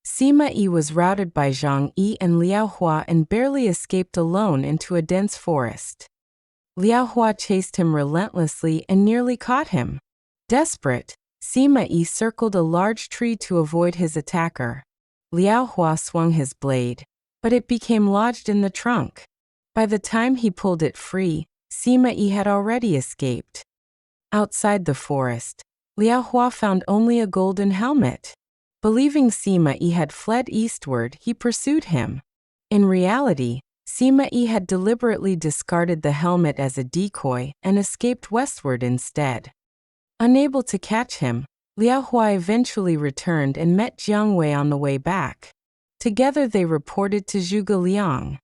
Sima Yi was routed by Zhang Yi and Liao Hua and barely escaped alone into a dense forest. Liao Hua chased him relentlessly and nearly caught him. Desperate, Sima Yi circled a large tree to avoid his attacker. Liao Hua swung his blade, but it became lodged in the trunk. By the time he pulled it free, Sima Yi had already escaped. Outside the forest, Liao Hua found only a golden helmet. Believing Sima Yi had fled eastward, he pursued him. In reality, Sima Yi had deliberately discarded the helmet as a decoy and escaped westward instead. Unable to catch him, Liao Hua eventually returned and met Jiang Wei on the way back. Together they reported to Zhuge Liang.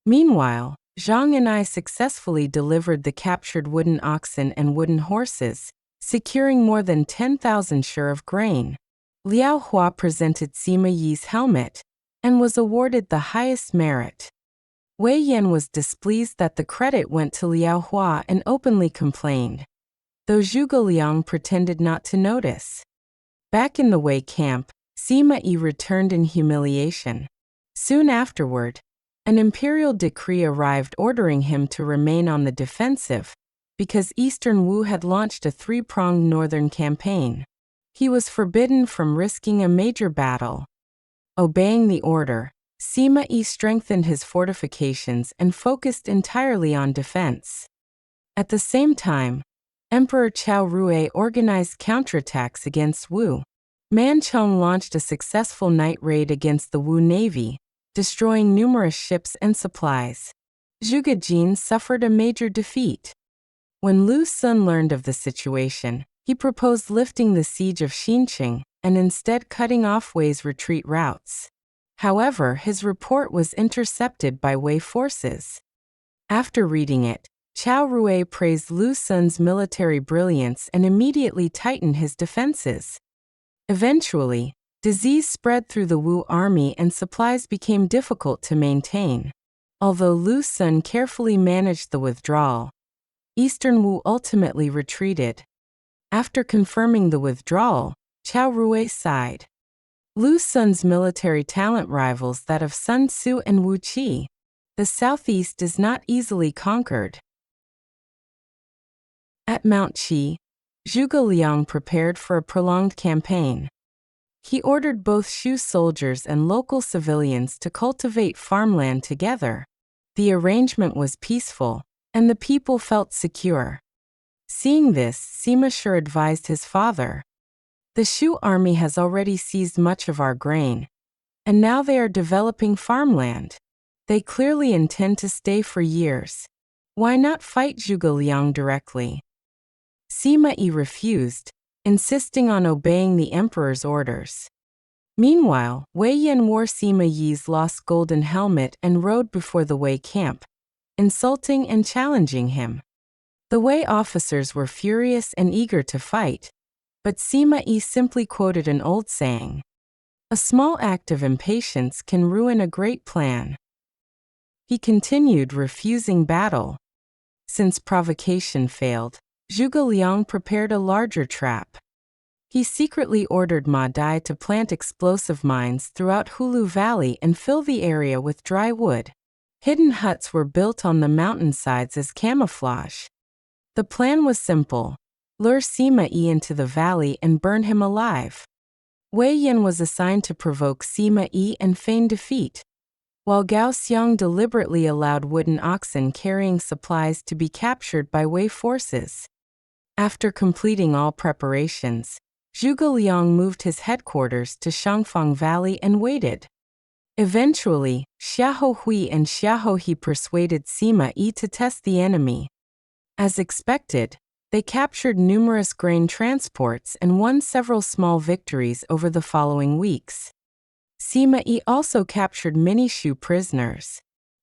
Meanwhile, Zhang and I successfully delivered the captured wooden oxen and wooden horses, securing more than 10,000 shur of grain. Liao Hua presented Sima Yi's helmet and was awarded the highest merit. Wei Yan was displeased that the credit went to Liao Hua and openly complained, though Zhuge Liang pretended not to notice. Back in the Wei camp, Sima Yi returned in humiliation. Soon afterward, an imperial decree arrived ordering him to remain on the defensive, because Eastern Wu had launched a three-pronged northern campaign. He was forbidden from risking a major battle. Obeying the order, Sima Yi strengthened his fortifications and focused entirely on defense. At the same time, Emperor Qiao Rui organized counterattacks against Wu. Manchong launched a successful night raid against the Wu navy, destroying numerous ships and supplies. Zhuge Jin suffered a major defeat. When Lu Sun learned of the situation, he proposed lifting the siege of Xinqing and instead cutting off Wei's retreat routes. However, his report was intercepted by Wei forces. After reading it, Qiao Rui praised Lu Sun's military brilliance and immediately tightened his defenses. Eventually, disease spread through the Wu army and supplies became difficult to maintain. Although Lu Sun carefully managed the withdrawal, Eastern Wu ultimately retreated. After confirming the withdrawal, Qiao Rui sighed. Lu Sun's military talent rivals that of Sun Tzu and Wu Qi. The southeast is not easily conquered. At Mount Qi, Zhuge Liang prepared for a prolonged campaign. He ordered both Shu soldiers and local civilians to cultivate farmland together. The arrangement was peaceful, and the people felt secure. Seeing this, Sima Shi advised his father, "The Shu army has already seized much of our grain, and now they are developing farmland. They clearly intend to stay for years. Why not fight Zhuge Liang directly?" Sima Yi refused, insisting on obeying the emperor's orders. Meanwhile, Wei Yan wore Sima Yi's lost golden helmet and rode before the Wei camp, insulting and challenging him. The Wei officers were furious and eager to fight, but Sima Yi simply quoted an old saying, "A small act of impatience can ruin a great plan." He continued, refusing battle. Since provocation failed, Zhuge Liang prepared a larger trap. He secretly ordered Ma Dai to plant explosive mines throughout Hulu Valley and fill the area with dry wood. Hidden huts were built on the mountainsides as camouflage. The plan was simple: lure Sima Yi into the valley and burn him alive. Wei Yan was assigned to provoke Sima Yi and feign defeat, while Gao Xiang deliberately allowed wooden oxen carrying supplies to be captured by Wei forces. After completing all preparations, Zhuge Liang moved his headquarters to Shangfang Valley and waited. Eventually, Xiahou Hui and Xiahou He persuaded Sima Yi to test the enemy. As expected, they captured numerous grain transports and won several small victories over the following weeks. Sima Yi also captured many Shu prisoners.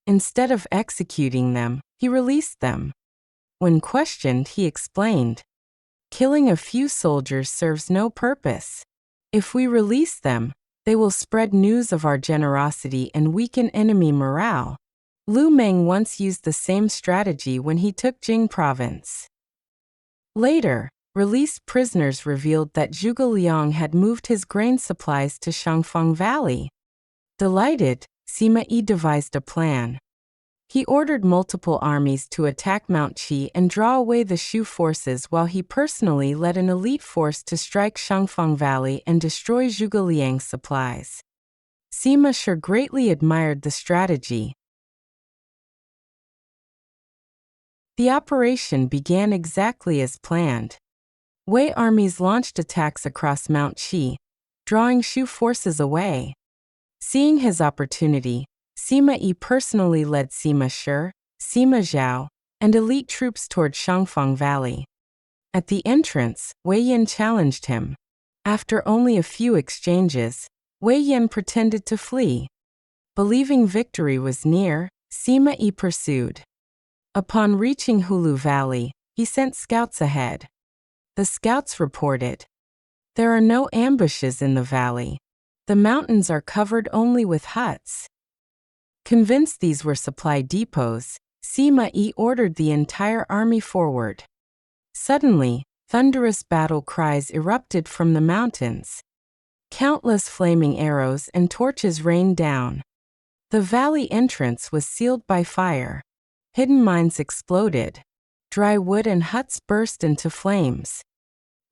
Instead of executing them, he released them. When questioned, he explained, "Killing a few soldiers serves no purpose. If we release them, they will spread news of our generosity and weaken enemy morale." Lu Meng once used the same strategy when he took Jing province. Later, Released prisoners revealed that Zhuge Liang had moved his grain supplies to Shangfang Valley. Delighted, Sima Yi devised a plan. He ordered multiple armies to attack Mount Qi and draw away the Shu forces while he personally led an elite force to strike Shangfang Valley and destroy Zhuge Liang's supplies. Sima Yi greatly admired the strategy. The operation began exactly as planned. Wei armies launched attacks across Mount Qi, drawing Shu forces away. Seeing his opportunity, Sima Yi personally led Sima Shi, Sima Zhao, and elite troops toward Shangfang Valley. At the entrance, Wei Yan challenged him. After only a few exchanges, Wei Yan pretended to flee. Believing victory was near, Sima Yi pursued. Upon reaching Hulu Valley, he sent scouts ahead. The scouts reported, "There are no ambushes in the valley. The mountains are covered only with huts." Convinced these were supply depots, Sima Yi ordered the entire army forward. Suddenly, thunderous battle cries erupted from the mountains. Countless flaming arrows and torches rained down. The valley entrance was sealed by fire. Hidden mines exploded. Dry wood and huts burst into flames.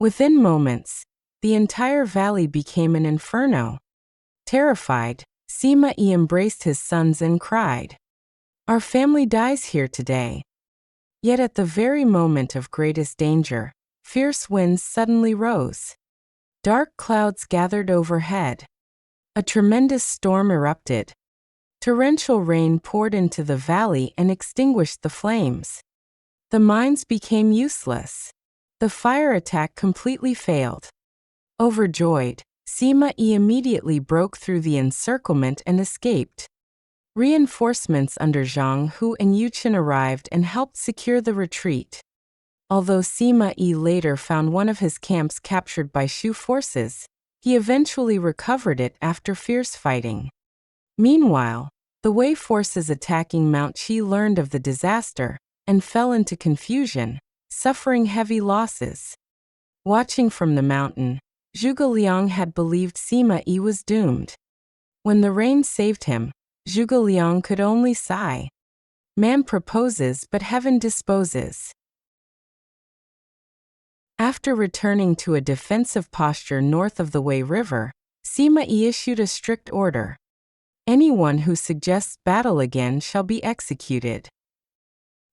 Within moments, the entire valley became an inferno. Terrified, Sima Yi embraced his sons and cried, "Our family dies here today." Yet at the very moment of greatest danger, fierce winds suddenly rose. Dark clouds gathered overhead. A tremendous storm erupted. Torrential rain poured into the valley and extinguished the flames. The mines became useless. The fire attack completely failed. Overjoyed, Sima Yi immediately broke through the encirclement and escaped. Reinforcements under Zhang Hu and Yu Qin arrived and helped secure the retreat. Although Sima Yi later found one of his camps captured by Shu forces, he eventually recovered it after fierce fighting. Meanwhile, the Wei forces attacking Mount Qi learned of the disaster and fell into confusion, suffering heavy losses. Watching from the mountain, Zhuge Liang had believed Sima Yi was doomed. When the rain saved him, Zhuge Liang could only sigh. Man proposes but heaven disposes. After returning to a defensive posture north of the Wei River, Sima Yi issued a strict order. Anyone who suggests battle again shall be executed.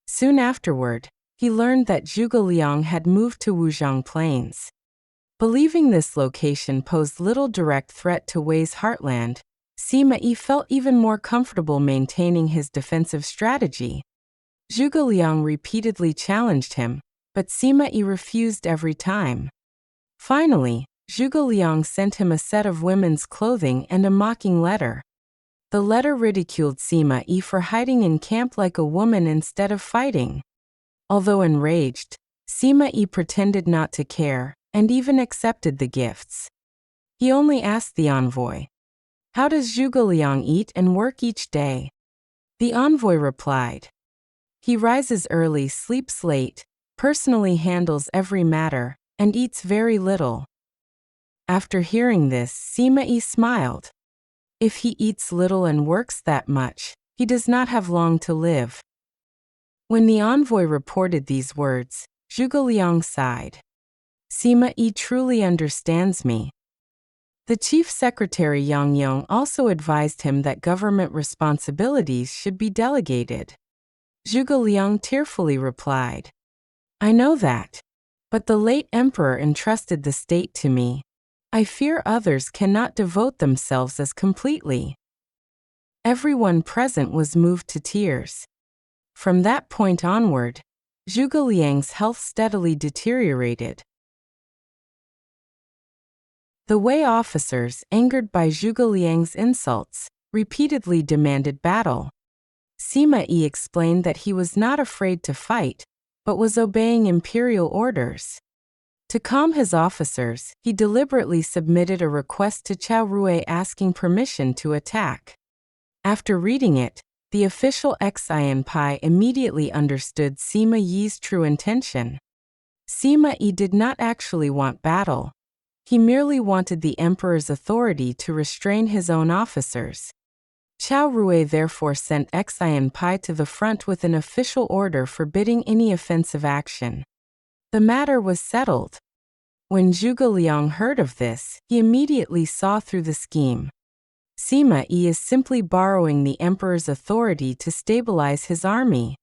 Soon afterward, he learned that Zhuge Liang had moved to Wuzhang Plains. Believing this location posed little direct threat to Wei's heartland, Sima Yi felt even more comfortable maintaining his defensive strategy. Zhuge Liang repeatedly challenged him, but Sima Yi refused every time. Finally, Zhuge Liang sent him a set of women's clothing and a mocking letter. The letter ridiculed Sima Yi for hiding in camp like a woman instead of fighting. Although enraged, Sima Yi pretended not to care and even accepted the gifts. He only asked the envoy, "How does Zhuge Liang eat and work each day?" The envoy replied, "He rises early, sleeps late, personally handles every matter, and eats very little." After hearing this, Sima Yi smiled. If he eats little and works that much, he does not have long to live. When the envoy reported these words, Zhuge Liang sighed. "Sima Yi truly understands me." The chief secretary Yang Yong also advised him that government responsibilities should be delegated. Zhuge Liang tearfully replied, "I know that. But the late emperor entrusted the state to me. I fear others cannot devote themselves as completely." Everyone present was moved to tears. From that point onward, Zhuge Liang's health steadily deteriorated. The Wei officers, angered by Zhuge Liang's insults, repeatedly demanded battle. Sima Yi explained that he was not afraid to fight, but was obeying imperial orders. To calm his officers, he deliberately submitted a request to Cao Rui asking permission to attack. After reading it, the official Xian Pai immediately understood Sima Yi's true intention. Sima Yi did not actually want battle. He merely wanted the emperor's authority to restrain his own officers. Qiao Rui therefore sent Xian Pai to the front with an official order forbidding any offensive action. The matter was settled. When Zhuge Liang heard of this, he immediately saw through the scheme. Sima Yi is simply borrowing the emperor's authority to stabilize his army.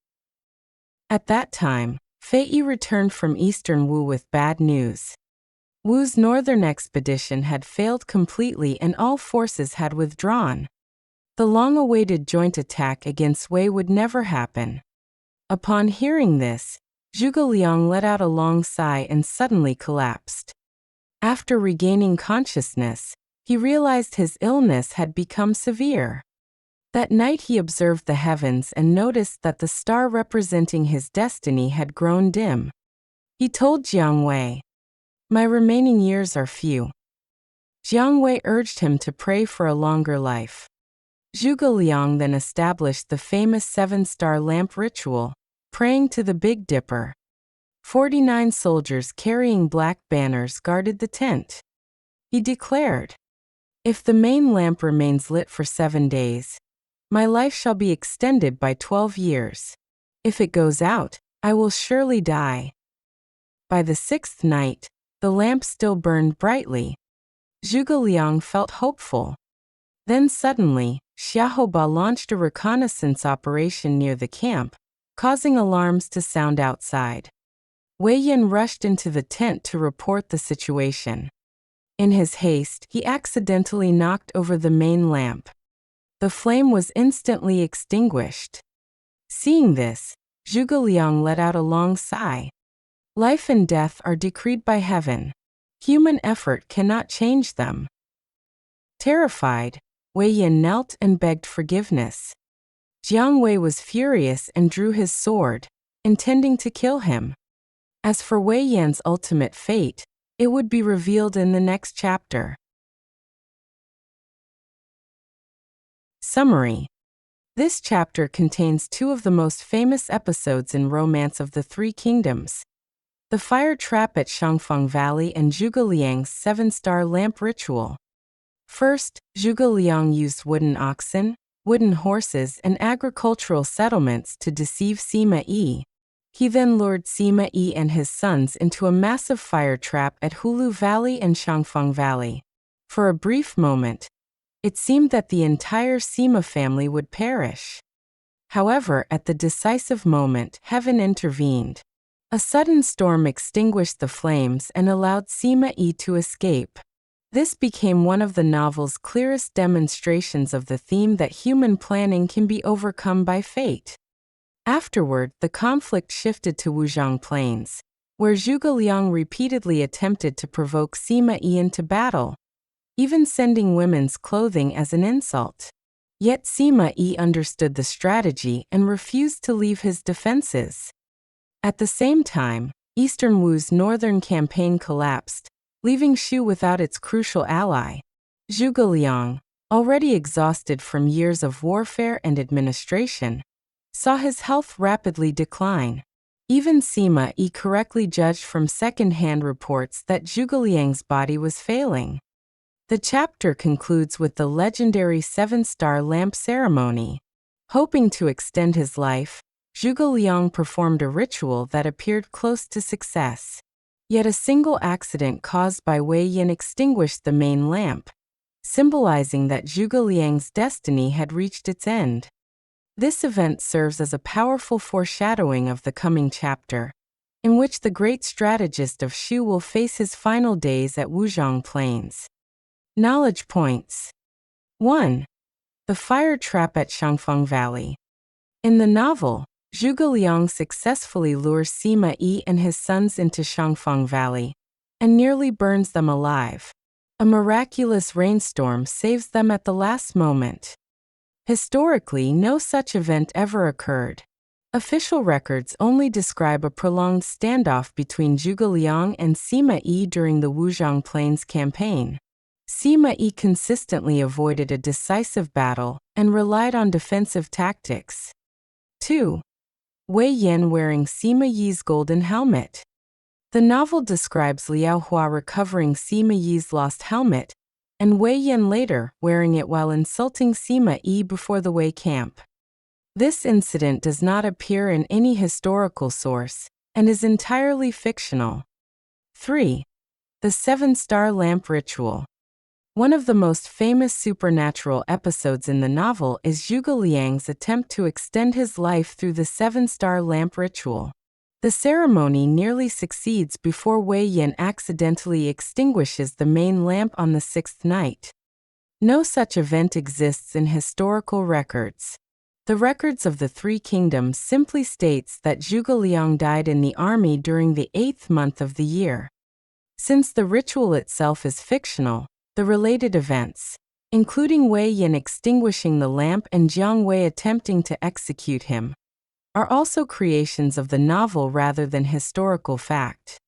At that time, Fei Yi returned from eastern Wu with bad news. Wu's northern expedition had failed completely and all forces had withdrawn. The long-awaited joint attack against Wei would never happen. Upon hearing this, Zhuge Liang let out a long sigh and suddenly collapsed. After regaining consciousness, he realized his illness had become severe. That night he observed the heavens and noticed that the star representing his destiny had grown dim. He told Jiang Wei, "My remaining years are few." Jiang Wei urged him to pray for a longer life. Zhuge Liang then established the famous 7-star lamp ritual, praying to the Big Dipper. 49 soldiers carrying black banners guarded the tent. He declared, "If the main lamp remains lit for 7 days, my life shall be extended by 12 years. If it goes out, I will surely die." By the 6th night, the lamp still burned brightly. Zhuge Liang felt hopeful. Then suddenly, Xiaoba launched a reconnaissance operation near the camp, causing alarms to sound outside. Wei Yan rushed into the tent to report the situation. In his haste, he accidentally knocked over the main lamp. The flame was instantly extinguished. Seeing this, Zhuge Liang let out a long sigh. Life and death are decreed by heaven. Human effort cannot change them. Terrified, Wei Yan knelt and begged forgiveness. Jiang Wei was furious and drew his sword, intending to kill him. As for Wei Yan's ultimate fate, it would be revealed in the next chapter. Summary. This chapter contains 2 of the most famous episodes in Romance of the Three Kingdoms: the fire trap at Shangfang Valley and Zhuge Liang's 7-star lamp ritual. First, Zhuge Liang used wooden oxen, wooden horses, and agricultural settlements to deceive Sima Yi. He then lured Sima Yi and his sons into a massive fire trap at Hulu Valley and Shangfang Valley. For a brief moment, it seemed that the entire Sima family would perish. However, at the decisive moment, heaven intervened. A sudden storm extinguished the flames and allowed Sima Yi to escape. This became one of the novel's clearest demonstrations of the theme that human planning can be overcome by fate. Afterward, the conflict shifted to Wuzhang Plains, where Zhuge Liang repeatedly attempted to provoke Sima Yi into battle, even sending women's clothing as an insult. Yet Sima Yi understood the strategy and refused to leave his defenses. At the same time, Eastern Wu's northern campaign collapsed, leaving Shu without its crucial ally. Zhuge Liang, already exhausted from years of warfare and administration, saw his health rapidly decline. Even Sima Yi correctly judged from second-hand reports that Zhuge Liang's body was failing. The chapter concludes with the legendary 7-star lamp ceremony. Hoping to extend his life, Zhuge Liang performed a ritual that appeared close to success. Yet a single accident caused by Wei Yan extinguished the main lamp, symbolizing that Zhuge Liang's destiny had reached its end. This event serves as a powerful foreshadowing of the coming chapter, in which the great strategist of Shu will face his final days at Wuzhang Plains. Knowledge points. 1. The fire trap at Shangfang Valley. In the novel, Zhuge Liang successfully lures Sima Yi and his sons into Shangfang Valley, and nearly burns them alive. A miraculous rainstorm saves them at the last moment. Historically, no such event ever occurred. Official records only describe a prolonged standoff between Zhuge Liang and Sima Yi during the Wuzhang Plains campaign. Sima Yi consistently avoided a decisive battle and relied on defensive tactics. 2. Wei Yan wearing Sima Yi's golden helmet. The novel describes Liao Hua recovering Sima Yi's lost helmet, and Wei Yan later wearing it while insulting Sima Yi before the Wei camp. This incident does not appear in any historical source, and is entirely fictional. 3. The Seven-Star Lamp Ritual. One of the most famous supernatural episodes in the novel is Zhuge Liang's attempt to extend his life through the Seven-Star Lamp Ritual. The ceremony nearly succeeds before Wei Yan accidentally extinguishes the main lamp on the sixth night. No such event exists in historical records. The records of the Three Kingdoms simply states that Zhuge Liang died in the army during the 8th month of the year. Since the ritual itself is fictional, the related events, including Wei Yan extinguishing the lamp and Jiang Wei attempting to execute him, are also creations of the novel rather than historical fact.